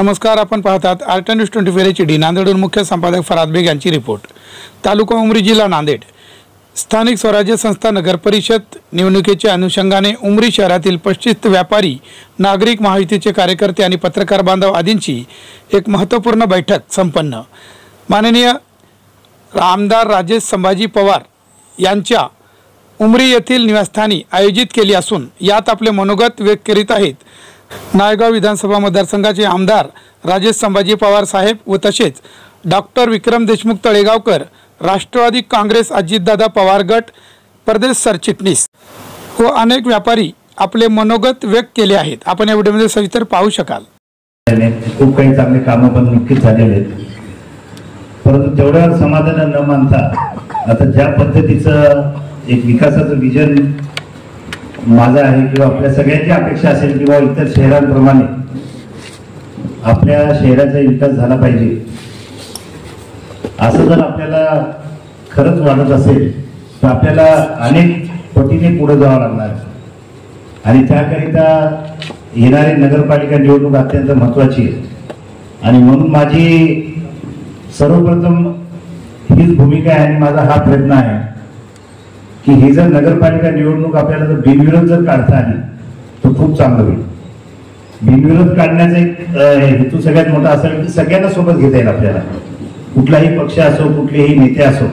नमस्कार, आपण पाहतात आर्ट न्यूज 24 HD. नांदेडहून मुख्य संपादक फराद बेग यांची रिपोर्ट. तालुका उमरी, जिल्हा नांदेड. स्थानिक स्वराज्य संस्था नगर परिषद निवडणुकीच्या अनुषंगाने उमरी शहरातील प्रतिष्ठित व्यापारी, नागरिक, महायुतीचे कार्यकर्ते आणि पत्रकार बांधव आदींची एक महत्त्वपूर्ण बैठक संपन्न. माननीय आमदार राजेश संभाजी पवार यांच्या उमरी येथील निवासस्थानी आयोजित केली असून यात आपले मनोगत व्यक्त करीत आहेत नायगाव विधानसभा मतदारसंघाचे आमदार राजेश संभाजी पवार साहेब व तसेच डॉक्टर विक्रम देशमुख तळेगावकर, राष्ट्रवादी काँग्रेस अजितदादा पवार गट प्रदेश सरचिटणीस व अनेक व्यापारी आपले मनोगत व्यक्त केले आहेत. आपण या व्हिडिओमध्ये सविस्तर पाहू शकाल. खूप काही चांगले कामं पण नक्कीच झालेले आहेत, परंतु तेवढ्यावर समाधान न मानता आता ज्या पद्धतीचं एक विकासाचं विजन माझं आहे किंवा आपल्या सगळ्यांची अपेक्षा असेल किंवा इतर शहरांप्रमाणे आपल्या शहराचा विकास झाला पाहिजे असं जर आपल्याला खरंच वाटत असेल तर आपल्याला अनेक पटीने पुढे जावं लागणार आणि त्याकरिता येणारी नगरपालिका निवडणूक अत्यंत महत्वाची आहे. आणि म्हणून माझी सर्वप्रथम हीच भूमिका आहे आणि माझा हा प्रयत्न आहे की ही जर नगरपालिका निवडणूक आपल्याला जर बिनविरोध जर काढता आली तर खूप चांगलं होईल. बिनविरोध काढण्याचा एक हेतू सगळ्यात मोठा असेल की सगळ्यांना सोबत घेता येईल आपल्याला, कुठलाही पक्ष असो, कुठलेही नेते असो.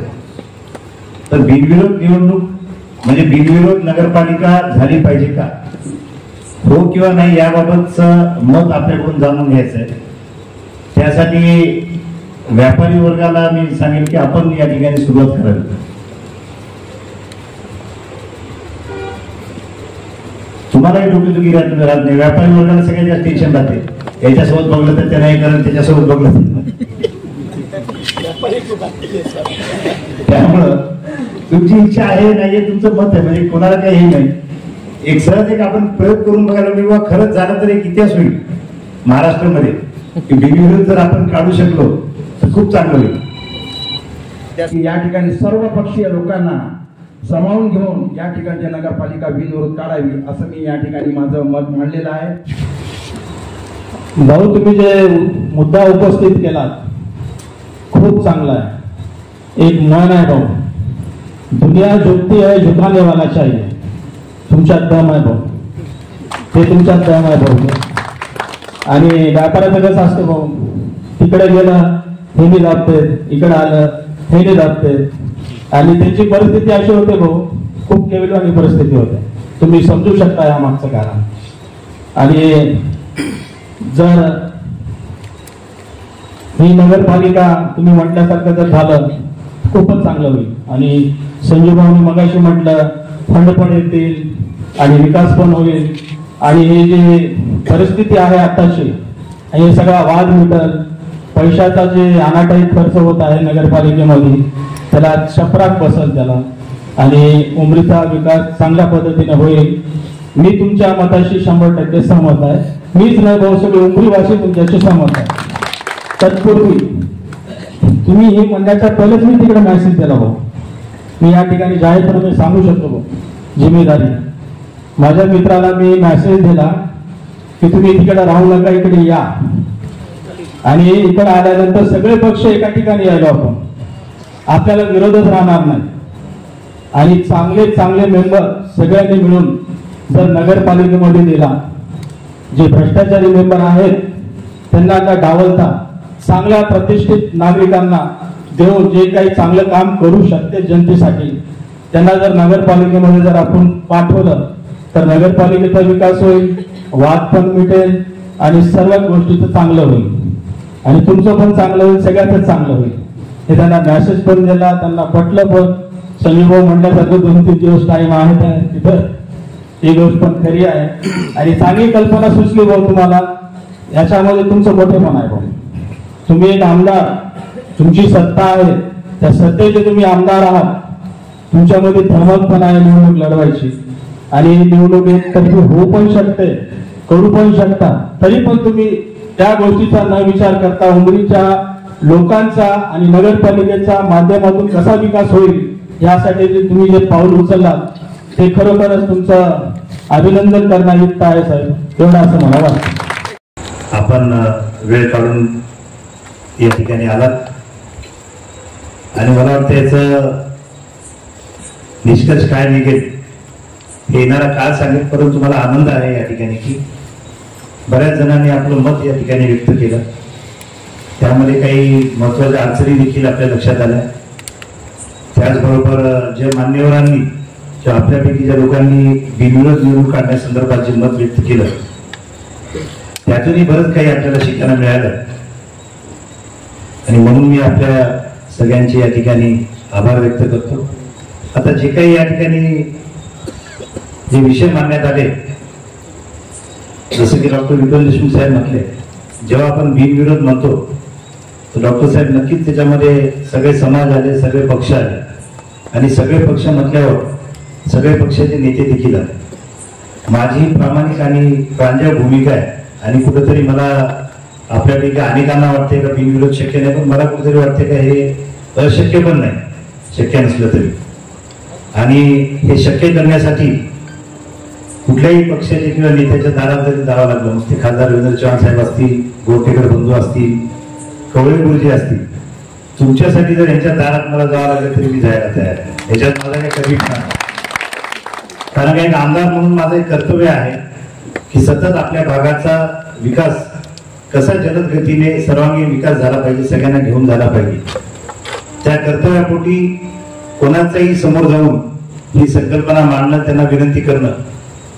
तर बिनविरोध निवडणूक म्हणजे बिनविरोध नगरपालिका झाली पाहिजे का, हो किंवा नाही याबाबतचं मत आपल्याकडून जाणून घ्यायचं आहे. त्यासाठी व्यापारी वर्गाला मी सांगेन की आपण या ठिकाणी सुरुवात करावी. तुम्हालाही डोकेदुखी राहत नाही, व्यापारी वर्गाला सगळ्यात जास्त टेन्शन राहते. याच्यासोबत बघलं तर त्याला हे करेल, त्याच्यासोबत बघलं त्यामुळं तुमची इच्छा आहे नाहीये, तुमचं मत आहे, म्हणजे कोणाला काही हे नाही. एक सहज एक आपण प्रयोग करून बघायला किंवा खरंच झालं तर एक इतिहास होईल महाराष्ट्रामध्ये की बिनविरोध जर आपण काढू शकलो तर खूप चांगलं होईल. या ठिकाणी सर्व पक्षीय लोकांना सामावून घेऊन या ठिकाणची नगरपालिका बिनविरोध काढावी असं मी या ठिकाणी माझं मत मांडलेलं आहे. भाऊ, तुम्ही जे मुद्दा उपस्थित केलात खूप चांगला आहे. एक मन आहे भाऊ, दुनिया झुकती है झुकाने वाला चाहिए. तुमच्यात दम आहे भाऊ, ते तुमच्यात दम आहे भाऊ. आणि व्यापाराचं कसं असतं भाऊ, तिकडे गेलं हे मी दाबते, इकडे आलं हे नाही दाबते आणि त्यांची परिस्थिती अशी होते भाऊ, खूप केविलवाणी परिस्थिती होते. तुम्ही समजू शकता या मागचं कारण. आणि जर ही नगरपालिका तुम्ही म्हटल्यासारखं जर झालं खूपच चांगलं होईल. आणि संजू भाऊनी मगाशी म्हटलं फंड पण येतील आणि विकास पण होईल आणि ही जी परिस्थिती आहे आताची हे सगळा वाद मिटल. पैशाचा जे अनाठाई खर्च होत आहे नगरपालिकेमध्ये त्याला चपराक बसल त्याला आणि उमरीचा विकास चांगल्या पद्धतीने होईल. मी तुमच्या मताशी 100% सहमत आहे. मीच नाही भाऊ, सगळे उमरीवासी तुमच्याशी सहमत आहे. तत्पूर्वी तुम्ही हे म्हणण्याच्या पहिलेच मी तिकडे मेसेज दिला भाऊ. मी या ठिकाणी जाहीरपणे सांगू शकतो भाऊ, जिम्मेदारी माझ्या मित्राला मी मेसेज दिला की तुम्ही तिकडे राहू नका, इकडे या. आणि इकडे आल्यानंतर सगळे पक्ष एका ठिकाणी यायलो आपण, आपल्याला विरोधच राहणार नाही. आणि चांगले चांगले मेंबर सगळ्यांनी मिळून जर नगरपालिकेमध्ये दिला, जे भ्रष्टाचारी मेंबर आहेत त्यांना आता डावलता चांगल्या प्रतिष्ठित नागरिकांना देऊन जे काही चांगलं काम करू शकते जनतेसाठी त्यांना जर नगरपालिकेमध्ये जर आपण पाठवलं तर नगरपालिकेचा विकास होईल, वाद पण मिटेल आणि सर्व गोष्टीचं चांगलं होईल. आणि तुमचं पण चांगलं होईल, सगळ्याच चांगलं होईल. हे त्यांना मेसेज पण दिला, त्यांना पटलं पण. संजय भाऊ म्हणण्यासारखं 2-3 दिवस टाइम आहे तिथं, ही गोष्ट पण खरी आहे. आणि चांगली कल्पना सुचली भाऊ तुम्हाला, याच्यामध्ये तुमचं मोठेपण आहे भाऊ. तुम्ही एक आमदार, तुमची सत्ता आहे, त्या सत्तेचे तुम्ही आमदार आहात. तुमच्यामध्ये धमक पण आहे निवडणूक लढवायची आणि निवडणूक एकतर्फी होऊ पण शकते, करू पण शकता. तरी पण तुम्ही त्या गोष्टीचा न विचार करता उमरीच्या लोकांचा आणि नगरपालिकेच्या माध्यमातून कसा विकास होईल यासाठी तुम्ही जे पाऊल उचललात ते खरोखरच तुमचं अभिनंदन करण्यायुक्त आहे साहेब, एवढं असं मला वाटतं. आपण वेळ काढून या ठिकाणी आलात आणि मला वाटतं याचं निष्कर्ष काय निघेल हे येणारा काळ सांगेल, परंतु मला आनंद आहे या ठिकाणी की बऱ्याच जणांनी आपलं मत या ठिकाणी व्यक्त केलं. त्यामध्ये काही महत्वाच्या अडचणी देखील आपल्या लक्षात आल्या. त्याचबरोबर ज्या मान्यवरांनी किंवा आपल्यापैकी ज्या लोकांनी बिनविरोध निवडणूक काढण्यासंदर्भात जे मत व्यक्त केलं त्यातूनही बरंच काही आपल्याला शिकायला मिळालं आणि म्हणून मी आपल्या सगळ्यांचे या ठिकाणी आभार व्यक्त करतो. आता जे काही या ठिकाणी जे विषय मांडण्यात आले, जसं की डॉक्टर विक्रम देशमुख साहेब म्हटले, जेव्हा आपण बिनविरोध म्हणतो तर डॉक्टर साहेब नक्कीच त्याच्यामध्ये सगळे समाज आले, सगळे पक्ष आले आणि सगळे पक्ष म्हटल्यावर सगळे पक्षाचे नेते देखील आले. माझी प्रामाणिक आणि प्रांजळ भूमिका आहे आणि कुठेतरी मला आपल्यापैकी अनेकांना वाटते का बिनविरोध शक्य नाही, पण मला कुठेतरी वाटते का हे अशक्य पण नाही, शक्य नसलं तरी. आणि हे शक्य करण्यासाठी कुठल्याही पक्षाचे किंवा नेत्याच्या दारात जरी जावं लागलं, ते खासदार रवींद्र चव्हाण साहेब असतील, गोरठेकर बंधू असतील, कवळे गुरुजी असतील, तुमच्यासाठी जर यांच्या दारात मला जावं लागलं तरी मी जायला तयार आहे. याच्यात मला काही कमी नाही, कारण एक आमदार म्हणून माझं एक कर्तव्य आहे की सतत आपल्या भागाचा विकास कसा जलद गतीने सर्वांगीण विकास झाला पाहिजे, सगळ्यांना घेऊन झाला पाहिजे. त्या कर्तव्यापोटी कोणाचाही समोर जाऊन ही संकल्पना मांडणं, त्यांना विनंती करणं,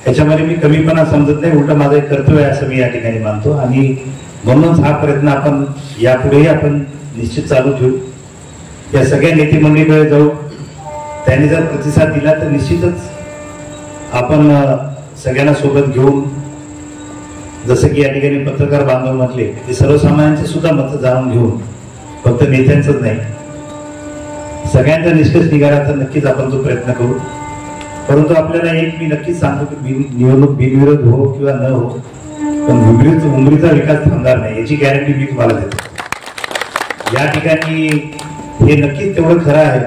ह्याच्यामध्ये मी कमीपणा समजत नाही, उलट माझं एक कर्तव्य आहे असं मी या ठिकाणी मानतो. आणि म्हणूनच हा प्रयत्न आपण यापुढेही आपण निश्चित चालू ठेवू. या सगळ्या नेते मंडळीकडे जाऊ, त्यांनी जर प्रतिसाद दिला तर निश्चितच आपण सगळ्यांना सोबत घेऊन, जसं की या ठिकाणी पत्रकार बांधव म्हटले, ते सर्वसामान्यांचे सुद्धा मत जाणून घेऊन, फक्त नेत्यांचंच नाही, सगळ्यांचा निष्कर्ष निघाला तर नक्कीच आपण तो प्रयत्न करू. परंतु आपल्याला एक मी नक्कीच सांगतो की निवडणूक बिनविरोध हो किंवा न हो, पण उमरीचा विकास थांबणार नाही याची गॅरंटी मी तुम्हाला देतो. या ठिकाणी हे नक्कीच तेवढं खरं आहे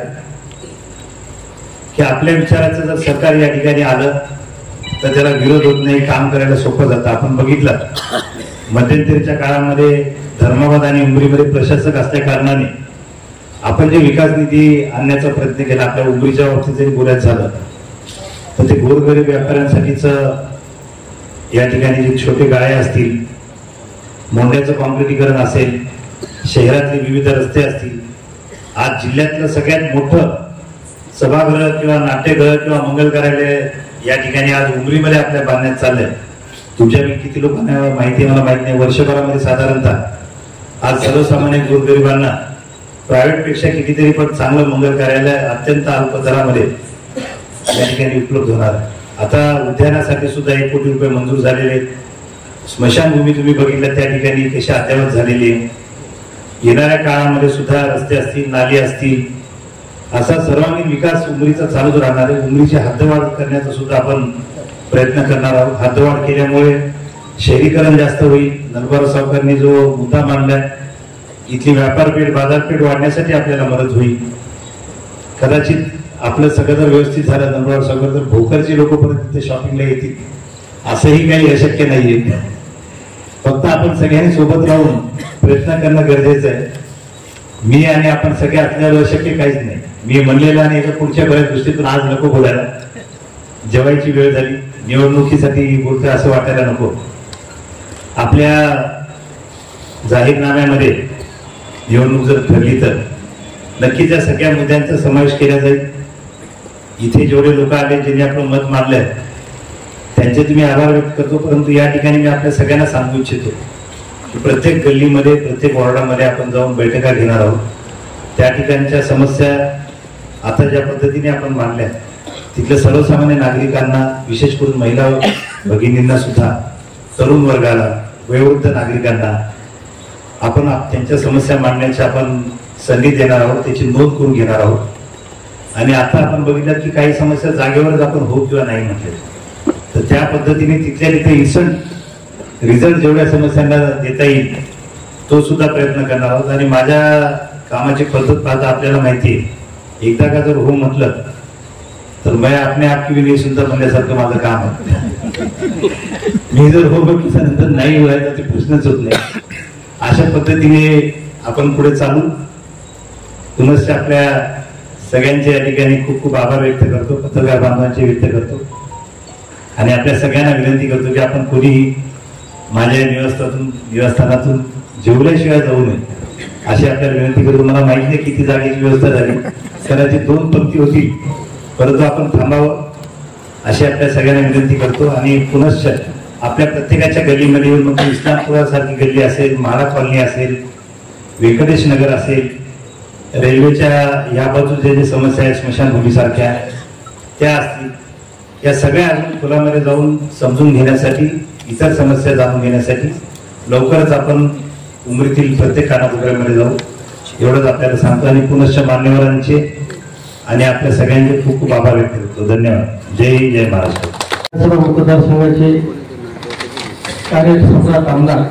की आपल्या विचाराचं जर सरकार या ठिकाणी आलं तर त्याला विरोध होत नाही, काम करायला सोपं जातं. आपण बघितलं मध्यंतरीच्या काळामध्ये धर्माबाद आणि उमरीमध्ये प्रशासक असल्या कारणाने आपण जे विकास निधी आणण्याचा प्रयत्न केला, आपल्या उमरीच्या बाबतीत जरी बोलायचं झालं तर ते गोरगरीब व्यापाऱ्यांसाठीच या ठिकाणी जे छोटे गाळे असतील, मोंड्याचं कॉन्क्रिटीकरण असेल, शहरातले विविध रस्ते असतील, आज जिल्ह्यातलं सगळ्यात मोठं सभागृह किंवा नाट्यगृह किंवा मंगल कार्यालय या ठिकाणी आज उमरीमध्ये आपल्या बांधण्यात चाललंय. तुमच्यापैकी किती लोकांना माहिती मला माहित नाही, वर्षभरामध्ये साधारणतः आज सर्वसामान्य गोरगरिबांना प्रायव्हेट पेक्षा कितीतरी पण चांगलं मंगल कार्यालय अत्यंत अल्प दरामध्ये या ठिकाणी उपलब्ध होणार. आता उद्यानासाठी सुद्धा 1 कोटी रुपये मंजूर झालेले आहेत. स्मशानभूमी तुम्ही बघितलं त्या ठिकाणी कशी अद्यावत झालेली आहे. येणाऱ्या काळामध्ये सुद्धा रस्ते असतील, नाली असतील, असा सर्वांगीण विकास उमरीचा चालूच राहणार आहे. उमरीची हद्दवाढ करण्याचा सुद्धा आपण प्रयत्न करणार आहोत. हद्दवाढ केल्यामुळे शहरीकरण जास्त होईल. नरबराव सावकारने जो मुद्दा मांडलाय, इथली व्यापारपेठ, बाजारपेठ वाढण्यासाठी आपल्याला मदत होईल. कदाचित आपलं सगळं जर व्यवस्थित झालं, नरबराव सावकार तर भोकरची लोक परत तिथे शॉपिंगला येतील असंही काही अशक्य नाहीये. फक्त आपण सगळ्यांनी सोबत राहून प्रयत्न करणं गरजेचं आहे. मी आणि आपण सगळे असल्यावर अशक्य काहीच नाही. मी म्हणलेलं आणि याच्या पुढच्या बऱ्याच गोष्टीतून आज नको बोलायला, जेवायची वेळ झाली, निवडणुकीसाठी बोलतोय असं वाटायला नको. आपल्या जाहीरनाम्यामध्ये निवडणूक जर ठरली तर नक्कीच या सगळ्या मुद्द्यांचा समावेश केला जाईल. इथे जेवढे लोक आले, ज्यांनी आपलं मत मांडलंय, त्यांचे तुम्ही आभार व्यक्त करतो. परंतु या ठिकाणी मी आपल्या सगळ्यांना सांगू इच्छितो की प्रत्येक गल्लीमध्ये, प्रत्येक वॉर्डामध्ये आपण जाऊन बैठका घेणार आहोत. त्या ठिकाणच्या समस्या आता ज्या पद्धतीने आपण मांडल्या, तिथल्या सर्वसामान्य नागरिकांना, विशेष करून महिला भगिनींना सुद्धा, तरुण वर्गाला, वयोवृद्ध नागरिकांना आपण त्यांच्या समस्या मांडण्याची आपण संधी देणार आहोत, त्याची नोंद करून घेणार आहोत. आणि आता आपण बघितलं की काही समस्या जागेवरच आपण हो किंवा नाही म्हटले, तर त्या पद्धतीने तिथल्या तिथे इन्स्टंट रिझल्ट जेवढ्या समस्यांना देता येईल तो सुद्धा प्रयत्न करणार आहोत. आणि माझ्या कामाची पद्धत पाहता आपल्याला माहिती आहे, एकदा का जर हो म्हटलं तर मैं अपने आप की भी नाही सुद्धा म्हणण्यासारखं माझं काम आहे. मी जर हो म्हटलं नंतर नाही व्हायचा ते प्रश्नच होत नाही. अशा पद्धतीने आपण पुढे चालू. पुनश्च आपल्या सगळ्यांचे या ठिकाणी खूप खूप आभार व्यक्त करतो, पत्रकार बांधवांचे व्यक्त करतो आणि आपल्या सगळ्यांना विनंती करतो की आपण कोणीही माझ्या निवासस्थानातून जेवल्याशिवाय जाऊ नये अशी आपल्याला विनंती करतो. मला माहिती नाही किती जागेची व्यवस्था झाली, कदाचित 2 पंक्ती होती, परंतु आपण थांबावं अशी आपल्या सगळ्यांना विनंती करतो. आणि पुनश्च आपल्या प्रत्येकाच्या गल्लीमध्ये येऊन मग इस्लामपुरासारखी गल्ली असेल, महारा कॉलनी असेल, व्यंकटेश नगर असेल, रेल्वेच्या या बाजूच्या जे समस्या आहेत स्मशानभूमीसारख्या त्या असतील, या सगळ्या अजून खोलामध्ये जाऊन समजून घेण्यासाठी, इतर समस्या जाणून घेण्यासाठी लवकरच आपण उमरीतील प्रत्येक कानाकोपऱ्यामध्ये जाऊ एवढंच आपल्याला सांगतो. आणि पुनश्च मान्यवरांचे आणि आपल्या सगळ्यांचे खूप खूप आभार व्यक्त करतो. धन्यवाद. जय हिंद, जय महाराष्ट्र. सर्व मतदारसंघाचे कार्यसम्राट आमदार,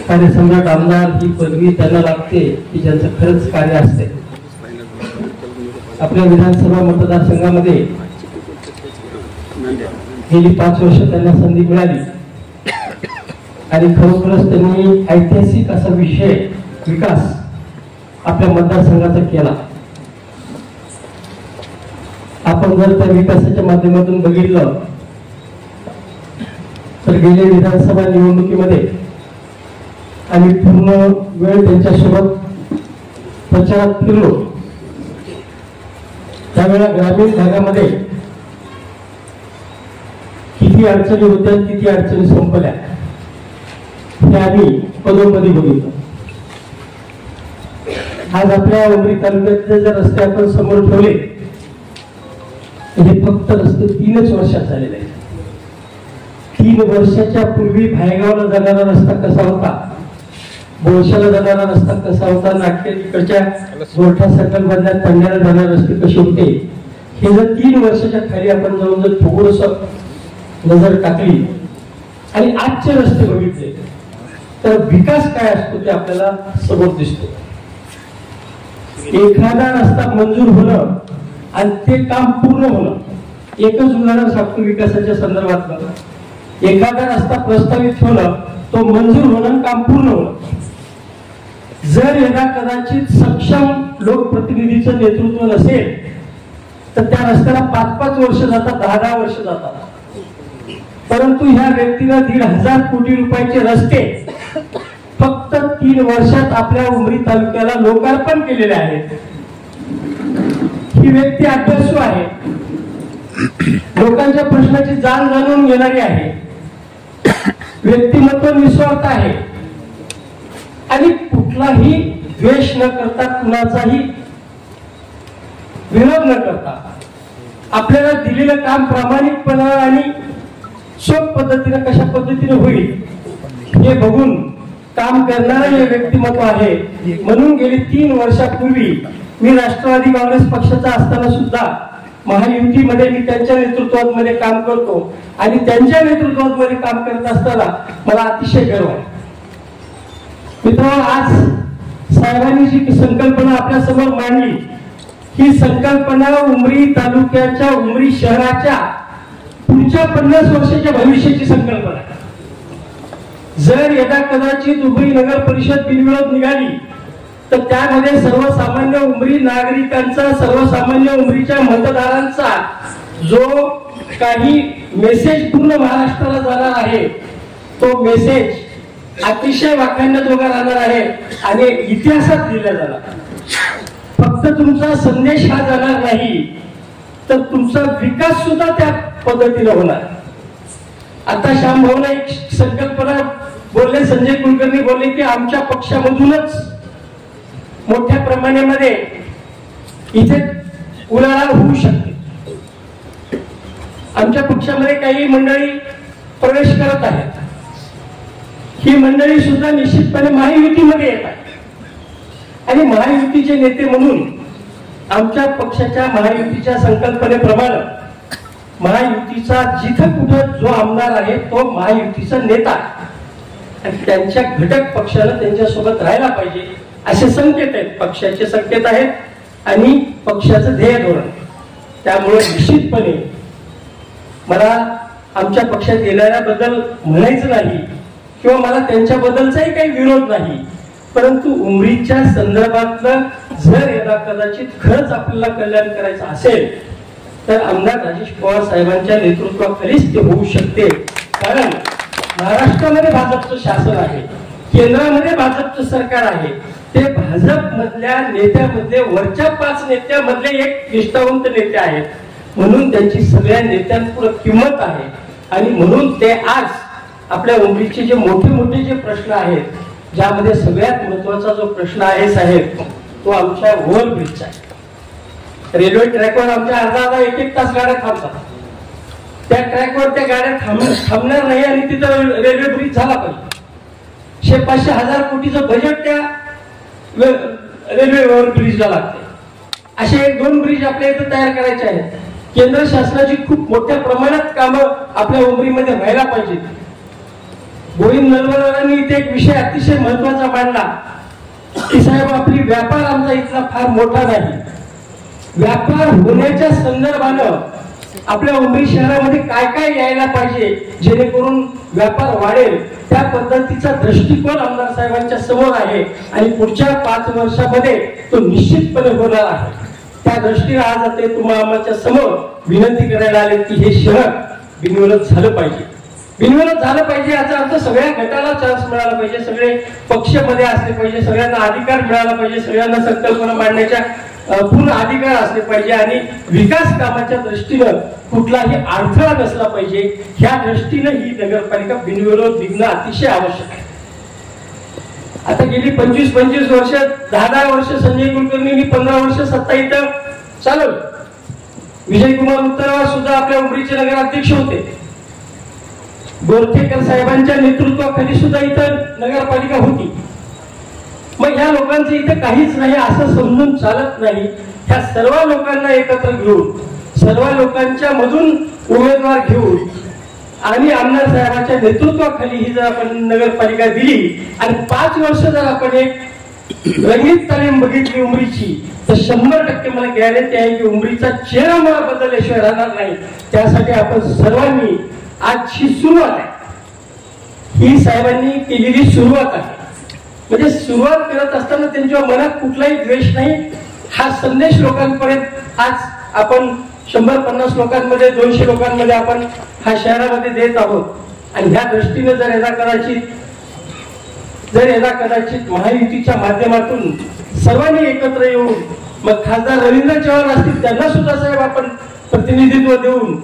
कार्यसम्राट आमदार ही पदवी त्यांना लागते की ज्यांचं खरंच कार्य असते. आपल्या विधानसभा मतदारसंघामध्ये गेली 5 वर्ष त्यांना संधी मिळाली आणि खरोखरच त्यांनी ऐतिहासिक असा विषय विकास आपल्या मतदारसंघाचा केला. आपण जर त्या विकासाच्या माध्यमातून बघितलं तर गेल्या विधानसभा निवडणुकीमध्ये आम्ही पूर्ण वेळ त्यांच्यासोबत प्रचारात फिरलो. त्यावेळेला ग्रामीण भागामध्ये किती अडचणी होत्या, किती अडचणी संपल्या हे आम्ही पदोपदी बघितलं. आज आपल्या उमरी तालुक्यातले जर रस्ते आपण समोर ठेवले, हे फक्त रस्ते 3च वर्षात झालेले आहेत. 3 वर्षाच्या पूर्वी भायगावला जाणारा रस्ता कसा होता, बोळशाला जाणारा रस्ता कसा होता, नाट्याकडच्या गोरठा सर्कल मधल्या तंड्याला जाणारे रस्ते कसे होते, हे जर 3 वर्षाच्या खाली आपण जाऊन जर थोडस नजर टाकली आणि आजचे रस्ते बघितले तर विकास काय असतो ते आपल्याला समोर दिसतो. एखादा रस्ता मंजूर होणं आणि ते काम पूर्ण होणं, एकच उदाहरण सांगतो विकासाच्या संदर्भातलं. एखादा रस्ता प्रस्तावित होणं, तो मंजूर होणं, काम पूर्ण होणं. जर याला कदाचित सक्षम लोकप्रतिनिधीचं नेतृत्व नसेल तर त्या रस्त्याला 5-5 वर्ष जातात, 10-10 वर्ष जातात. परंतु ह्या व्यक्तीला 1,500 कोटी रुपयाचे रस्ते फक्त 3 वर्षात आपल्या उमरी तालुक्याला लोकार्पण केलेले आहेत. ही व्यक्ती अभ्यासू आहे, लोकांच्या प्रश्नाची जाण जाणून घेणारी आहे, व्यक्तिमत्व निस्वार्थ आहे आणि कुठलाही द्वेष न करता, कुणाचाही विरोध न करता आपल्याला दिलेलं काम प्रामाणिकपणा आणि सोप पद्धतीने कशा पद्धतीने होईल हे बघून काम करणारं हे व्यक्तिमत्व आहे. म्हणून गेली 3 वर्षापूर्वी मी राष्ट्रवादी काँग्रेस पक्षाचा असताना सुद्धा महायुतीमध्ये मी त्यांच्या नेतृत्वामध्ये काम करतो आणि त्यांच्या नेतृत्वामध्ये काम करत असताना मला अतिशय गर्व आहे. मित्रांनो, आज साहेबांनी जी संकल्पना आपल्या समोर मांडली, ही संकल्पना उमरी तालुक्याच्या, उमरी शहराच्या पुढच्या 50 वर्षाच्या भविष्याची संकल्पना आहे. जर यदा कदाचित उमरी नगर परिषद बिनविरोध निघाली तर त्यामध्ये सर्वसामान्य उमरी नागरिकांचा, सर्वसामान्य उमरीच्या मतदारांचा जो काही मेसेज पूर्ण महाराष्ट्राला जाणार आहे, तो मेसेज अतिशय वाखाणण्याजोगा राहणार आहे आणि इतिहासात लिहिला जाणार. फक्त तुमचा संदेश हा जाणार नाही तर तुमचा विकास सुद्धा त्या पद्धतीने होणार. आता श्याम भाऊला एक संकल्पना बोलले, संजय कुलकर्णी बोलले की आमच्या पक्षामधूनच मोठ्या प्रमाणामध्ये इथे उलाढाल होऊ शकते. आमच्या पक्षामध्ये काही मंडळी प्रवेश करत आहेत. ही मंडळी सुद्धा निश्चितपणे महायुतीमध्ये येतात आणि महायुतीचे नेते म्हणून आमच्या पक्षाच्या महायुतीच्या संकल्पनेप्रमाणे महायुतीचा जिथं कुठं जो आमदार आहे तो महायुतीचा नेता आणि त्यांच्या घटक पक्षाला त्यांच्यासोबत राहायला पाहिजे असे संकेत आहेत, पक्षाचे संकेत आहेत आणि पक्षाचं ध्येय धोरण. त्यामुळे निश्चितपणे मला आमच्या पक्षात येणाऱ्याबद्दल म्हणायचं नाही किंवा मला त्यांच्याबद्दलचाही काही विरोध नाही, परंतु उमरीच्या संदर्भातलं जर याला कदाचित खरंच आपल्याला कल्याण करायचं असेल तर आमदार राजेश पवार साहेबांच्या नेतृत्वाखालीच ते होऊ शकते. कारण महाराष्ट्रामध्ये भाजपचं शासन आहे, केंद्रामध्ये भाजपचं सरकार आहे. ते भाजप मधल्या नेत्यामध्ये वरच्या 5 नेत्यामधले एक निष्ठावंत नेते आहेत, म्हणून त्यांची सगळ्या नेत्यांपुढे किंमत आहे. आणि म्हणून ते आज आपल्या उमरीचे जे मोठे मोठे जे प्रश्न आहेत, ज्यामध्ये सगळ्यात महत्वाचा जो प्रश्न आहे साहेब, तो आमच्या ओव्हरब्रिजचा आहे. रेल्वे ट्रॅकवर आमच्या अर्धा 1-1 तास गाड्या थांबतात. त्या ट्रॅकवर त्या गाड्या थांबणार नाही आणि तिथं रेल्वे ब्रिज झाला पाहिजे. 500-1000 कोटीचं बजेट त्या रेल्वेवर ब्रिजला लागते. असे 1-2 ब्रिज आपल्या इथं तयार करायचे आहेत. केंद्र शासनाची खूप मोठ्या प्रमाणात कामं आपल्या उमरीमध्ये व्हायला पाहिजेत. गोविंद नलवरांनी इथे एक विषय अतिशय महत्वाचा मांडला की साहेब, आपली व्यापार आमचा इथला फार मोठा नाही. व्यापार होण्याच्या संदर्भानं आपल्या उमरी शहरामध्ये काय काय यायला पाहिजे जेणेकरून व्यापार वाढेल, त्या पद्धतीचा दृष्टिकोन आमदार साहेबांच्या समोर आहे आणि पुढच्या 5 वर्षामध्ये तो निश्चितपणे होणार आहे. त्या दृष्टीने आज आता तुम्हाला आमच्या समोर विनंती करायला आले की हे शहर बिनविरोध झालं पाहिजे. बिनविरोध झालं पाहिजे याचा अर्थ सगळ्या गटाला चान्स मिळाला पाहिजे, सगळे पक्ष मध्ये असले पाहिजे, सगळ्यांना अधिकार मिळाला पाहिजे, सगळ्यांना संकल्पना मांडण्याच्या पूर्ण अधिकार असले पाहिजे आणि विकास कामाच्या दृष्टीनं कुठलाही अडथळा नसला पाहिजे. ह्या दृष्टीनं ही नगरपालिका बिनविरोध निघणं अतिशय आवश्यक आहे. आता गेली 25-25 वर्ष, 10-10 वर्ष संजय कुलकर्णींनी 15 वर्ष सत्ता इथं चालवली. विजयकुमार उत्तरवार सुद्धा आपल्या उमरीचे नगराध्यक्ष होते. बोरठेकर साहेबांच्या नेतृत्वाखाली सुद्धा इथं नगरपालिका होती. मग ह्या लोकांचं इथं काहीच नाही असं समजून चालत नाही. ह्या सर्व लोकांना एकत्र घेऊन, सर्व लोकांच्या मधून उमेदवार घेऊन आणि आमदार साहेबांच्या नेतृत्वाखाली ही जर आपण नगरपालिका दिली आणि 5 वर्ष जर आपण एक रंगीत तालीम बघितली उमरीची, तर 100% मला गॅरंटी आहे की उमरीचा चेहरा मला बदलल्याशिवाय राहणार नाही. त्यासाठी आपण सर्वांनी आजची सुरुवात आहे, ही साहेबांनी केलेली सुरुवात आहे. म्हणजे सुरुवात करत असताना त्यांच्या मनात कुठलाही द्वेष नाही. हा संदेश लोकांपर्यंत आज आपण 100-50 लोकांमध्ये, 200 लोकांमध्ये आपण हा शहरामध्ये देत आहोत. आणि ह्या दृष्टीने जर यदा कदाचित महायुतीच्या माध्यमातून सर्वांनी एकत्र येऊन, मग खासदार रवींद्र चव्हाण असतील त्यांना सुद्धा साहेब आपण प्रतिनिधित्व देऊन,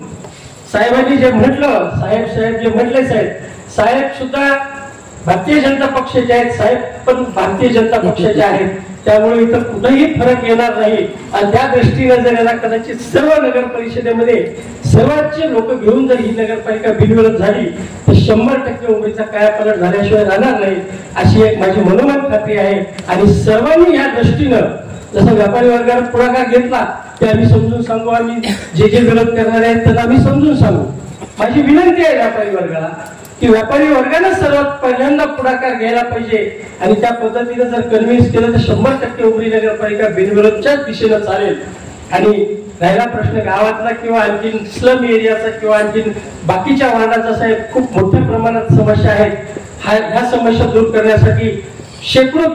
साहेबांनी जे म्हटलं, साहेब जे म्हटले, साहेब सुद्धा भारतीय जनता पक्षाचे आहेत, साहेब पण भारतीय जनता पक्षाचे आहेत. त्यामुळे इथं कुठेही फरक येणार नाही. आणि त्या दृष्टीने जर याला कदाचित सर्व नगर परिषदेमध्ये सर्वांचे लोक घेऊन जर ही नगरपालिका बिनविरोध झाली तर 100% उमेदचा कायापालट झाल्याशिवाय राहणार नाही अशी एक माझी मनोमन खात्री आहे. आणि सर्वांनी या दृष्टीनं जसं व्यापारी वर्गाने पुढाकार घेतला ते आम्ही समजून सांगू. आम्ही जे विरोध करणार आहेत त्यांना आम्ही समजून सांगू. माझी विनंती आहे व्यापारी वर्गाला की व्यापारी वर्गाने सर्वात पहिल्यांदा पुढाकार घ्यायला पाहिजे आणि त्या पद्धतीने जर कन्व्हिन्स केलं तर 100% उमरी नगरपालिका बिनविरोधच्याच दिशेनं चालेल. आणि राहिला प्रश्न गावातला किंवा आणखी स्लम एरियाचा किंवा आणखी बाकीच्या वार्डाचा, साहेब खूप मोठ्या प्रमाणात समस्या आहेत. ह्या समस्या दूर करण्यासाठी शेकडो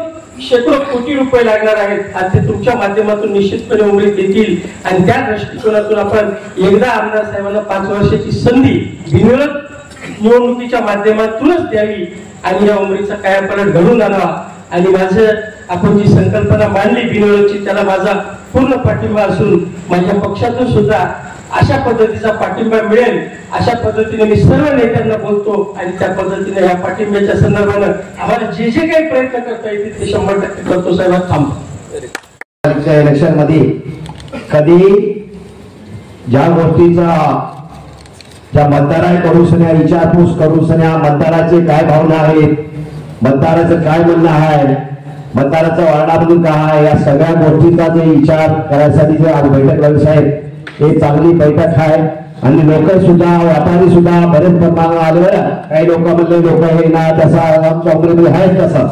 कोटी रुपये लागणार आहेत आणि ते तुमच्या माध्यमातून निश्चितपणे उमरीत येतील. आणि त्या दृष्टिकोनातून आपण एकदा आमदार साहेबांना 5 वर्षाची संधी बिनविरोध निवडणुकीच्या माध्यमातूनच द्यावी आणि या उमरीचा कायापालट घडून आणावा. आणि माझं आपण जी संकल्पना मांडली बिनविरोधची, त्याला माझा पूर्ण पाठिंबा असून माझ्या पक्षातून सुद्धा अशा पद्धतीचा पाठिंबा मिळेल अशा पद्धतीने मी सर्व नेत्यांना बोलतो. आणि त्या पद्धतीने या पाठिंब्याच्या संदर्भानं आम्हाला जे जे काही प्रयत्न करता येतील ते 100% करतो. साहेब थांबतो. इलेक्शन मध्ये कधी ज्या गोष्टीचा ज्या मतदारांकडून सगळ्या विचारपूस करून सगळ्या मतदाराचे काय भावना आहेत, मतदाराचं काय म्हणणं आहे, मतदाराचा वार्डामधून काय आहे, या सगळ्या गोष्टीचा जे विचार करायसाठी जे आज बैठक लावली साहेब, हे चांगली बैठक आहे. आणि लोक सुद्धा, व्यापारी सुद्धा बरेच प्रमाणात आले. काही लोक म्हणले लोक हे ना तसा चौकरीमध्ये आहेत तसा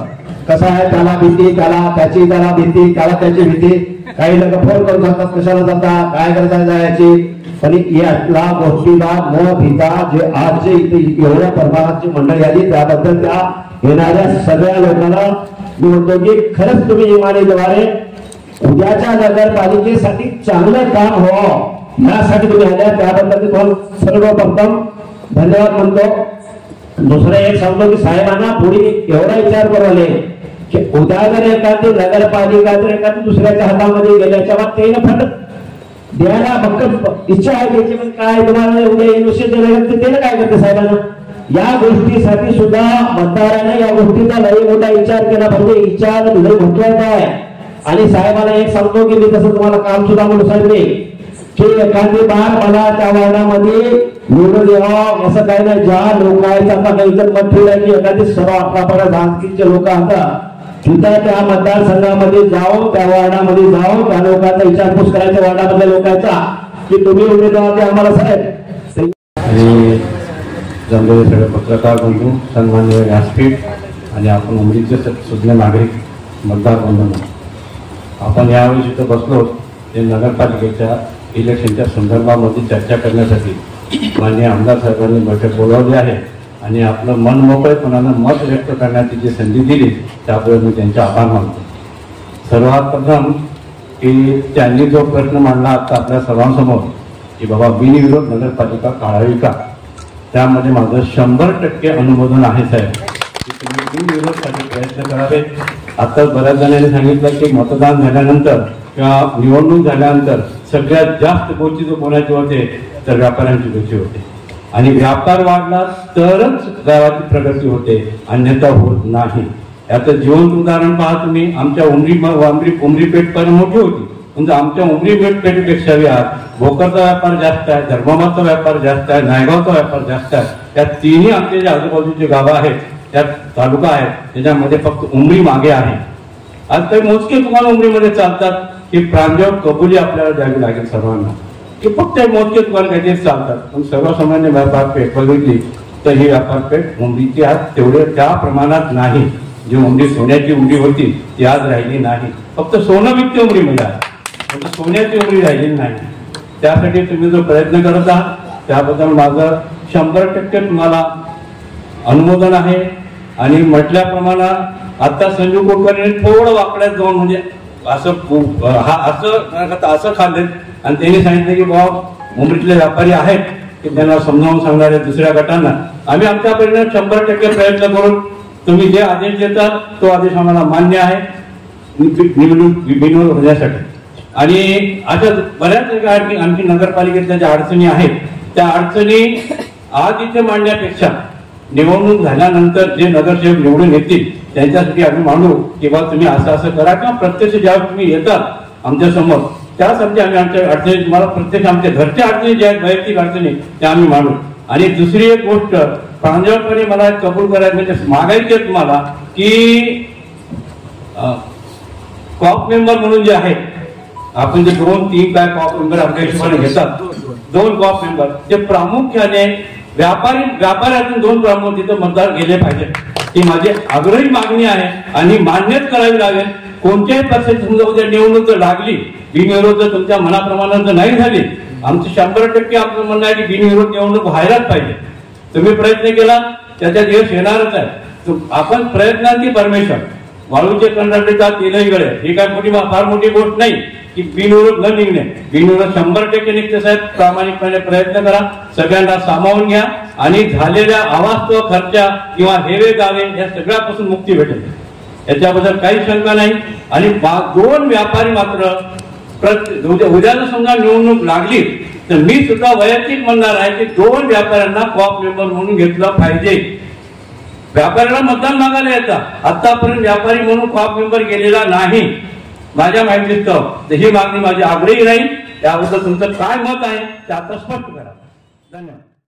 कसा आहे, त्याला भीती, त्याला भीती, त्याला त्याची भीती. काही लोक फोन करून सांगतात कशाला जाता, काय करता जायची, पण यातला गोष्टीला न भिता जे आज जे इथे एवढ्या प्रमाणाची मंडळी आली त्याबद्दल त्या येणाऱ्या सगळ्या लोकांना मी म्हणतो की खरंच तुम्ही इमानीद्वारे उद्याच्या नगरपालिकेसाठी चांगलं काम व्हावं यासाठी तुम्ही आल्या, त्याबद्दल मी तुम्हाला सर्वप्रथम धन्यवाद म्हणतो. दुसरं एक सांगतो की साहेबांना पुढे एवढा विचार करवले की उद्या जर एखादी नगरपालिका जर एखादी दुसऱ्याच्या हातामध्ये गेल्याच्या बाद ते फंड द्यायला फक्त इच्छा आहे त्याची, पण काय तुम्हाला उद्या युनिव्हर्सिटी त्याला काय करते साहेबांना या गोष्टीसाठी सुद्धा मतदाराने या गोष्टीचा लई मोठा विचार केला पाहिजे. विचार लई महत्वाचा आहे. आणि साहेबांना एक सांगतो की मी तसं तुम्हाला काम सुद्धा म्हणून सांगितले की एखादी बार मला त्या वार्डामध्ये निवडून द्यावं असं काही नाही. ज्या लोकांचा आता काही जर मत ठेवलं की एखादी 18 जातीचे लोक असतात तिथं त्या मतदारसंघामध्ये जाऊन त्या वार्डामध्ये जाऊन त्या लोकांचा विचारपूस करायचा वार्डामधल्या लोकांचा की तुम्ही उमेदवार द्या आम्हाला साहेब. आणि जमलेले सगळे पत्रकार बंधू, सन्माननीय व्यासपीठ आणि आपण उमरीचे सुज्ञ नागरिक मतदार बंधूंनो, आपण यावेळी इथं बसलो ते नगरपालिकेच्या इलेक्शनच्या संदर्भामध्ये चर्चा करण्यासाठी माननीय आमदार साहेबांनी बैठक बोलावली आहे आणि आपलं मन मोकळेपणानं मत व्यक्त करण्याची जी संधी दिली त्याबद्दल मी त्यांचे आभार मानतो. सर्वात प्रथम की त्यांनी जो प्रश्न मांडला आता आपल्या सर्वांसमोर की बाबा बिनविरोध नगरपालिका काढावी का, त्यामध्ये माझं 100% अनुमोदन आहे साहेब की तुम्ही बिनविरोधसाठी प्रयत्न करावे. आता बऱ्याच जणांनी सांगितलं की मतदान झाल्यानंतर किंवा निवडणूक झाल्यानंतर सगळ्यात जास्त गोष्टी जो कोणाची होते तर व्यापाऱ्यांची गोष्टी होते आणि व्यापार वाढला तरच गावाची प्रगती होते, अन्यथा होत नाही. याचं जिवंत उदाहरण पहा तुम्ही. आमच्या उमरी पेठ पण मोठी होती, म्हणजे आमच्या उमरी पेठेपेक्षा भोकरचा व्यापार जास्त आहे, धर्माबादचा व्यापार जास्त आहे, नायगावचा व्यापार जास्त आहे. त्या तिन्ही आमचे जे आजूबाजूचे गावं आहेत त्यात तालुका आहे त्याच्यामध्ये फक्त उमरी मागे आहे. आज काही मोजके तुम्हाला उमरीमध्ये चालतात की प्रांजळ कबुली आपल्याला द्यावी लागेल सर्वांना की फक्त मोजके तुम्हाला काहीतरी चालतात, पण सर्वसामान्य व्यापारपेठ बघितली तर ही व्यापारपेठ उमरीची आज तेवढे त्या प्रमाणात नाही. जी उमरी सोन्याची उमरी होती ती आज राहिली नाही. फक्त सोनं विकते उमरीमध्ये आहे, फक्त सोन्याची उमरी राहिलेली नाही. त्यासाठी तुम्ही जो प्रयत्न करत आहात त्याबद्दल माझं 100% तुम्हाला अनुमोदन आहे. आणि म्हटल्याप्रमाणे आता संजू कोटकरांनी थोडं वाकड्यात जाऊन म्हणजे असं खाल्ले आणि त्यांनी सांगितलं की बाबा उमरीतले व्यापारी आहेत की त्यांना समजावून सांगणारे दुसऱ्या गटांना आम्ही आमच्याकडे 100% प्रयत्न करून तुम्ही जे आदेश देतात तो आदेश आम्हाला मान्य आहे निवडणूक होण्यासाठी. आणि अशा बऱ्याच आणखी नगरपालिकेतल्या ज्या अडचणी आहेत त्या अडचणी आज इथे मांडण्यापेक्षा निवडणूक झाल्यानंतर जे नगरसेवक निवडून येतील त्यांच्यासाठी आम्ही मांडू किंवा तुम्ही असं असं करा किंवा प्रत्यक्ष ज्यावेळी तुम्ही येतात आमच्या समोर त्यासाठी आम्ही आमच्या अडचणी तुम्हाला प्रत्यक्ष आमच्या घरच्या अडचणी ज्या आहेत वैयक्तिक अडचणी त्या आम्ही मांडू. आणि दुसरी एक गोष्ट प्रांजळपणे मला कबूल करायचं म्हणजे मागायची आहे तुम्हाला की कॉप मेंबर म्हणून जे आहे आपण जे 2-3 काय कॉप मेंबर आमच्या हिशोबाने घेतात 2 कॉप मेंबर ते प्रामुख्याने व्यापाऱ्यातून 2 प्रमुख तिथं मतदार गेले पाहिजे. ही माझी आग्रही मागणी आहे आणि मान्यच करावी लागेल. कोणत्याही पक्षाची समजा उद्या निवडणूक जर लागली बिनविरोध जर तुमच्या मनाप्रमाणे जर नाही झाली आमचं 100% आमचं म्हणणं आहे की बिनविरोध निवडणूक व्हायलाच पाहिजे. तुम्ही प्रयत्न केला त्याच्यात यश येणारच आहे. आपण प्रयत्नांची परमेश्वर वाळूचे कंत्राटीचा तेलही गळे ही काय फार मोठी गोष्ट नाही की बिनविरोध न निघणे. बिनविरोध 100% निघते साहेब. प्रामाणिकपणे प्रयत्न करा, सगळ्यांना सामावून घ्या आणि झालेल्या अवास्तव खर्चा किंवा हेवे गावे या सगळ्यापासून मुक्ती भेटेल याच्याबद्दल काही शंका नाही. आणि 2 व्यापारी मात्र उद्या जर समजा निवडणूक लागली तर मी सुद्धा वैयक्तिक म्हणणार आहे की 2 व्यापाऱ्यांना कॉप मेंबर म्हणून घेतलं पाहिजे. व्यापाऱ्याला मतदान मागायला येतात आतापर्यंत व्यापारी म्हणून कॉप मेंबर गेलेला नाही माझ्या माहितीस्तव. ही मागणी माझी आग्रही राहील. त्याबद्दल तुमचं काय मत आहे ते आता स्पष्ट करा. धन्यवाद.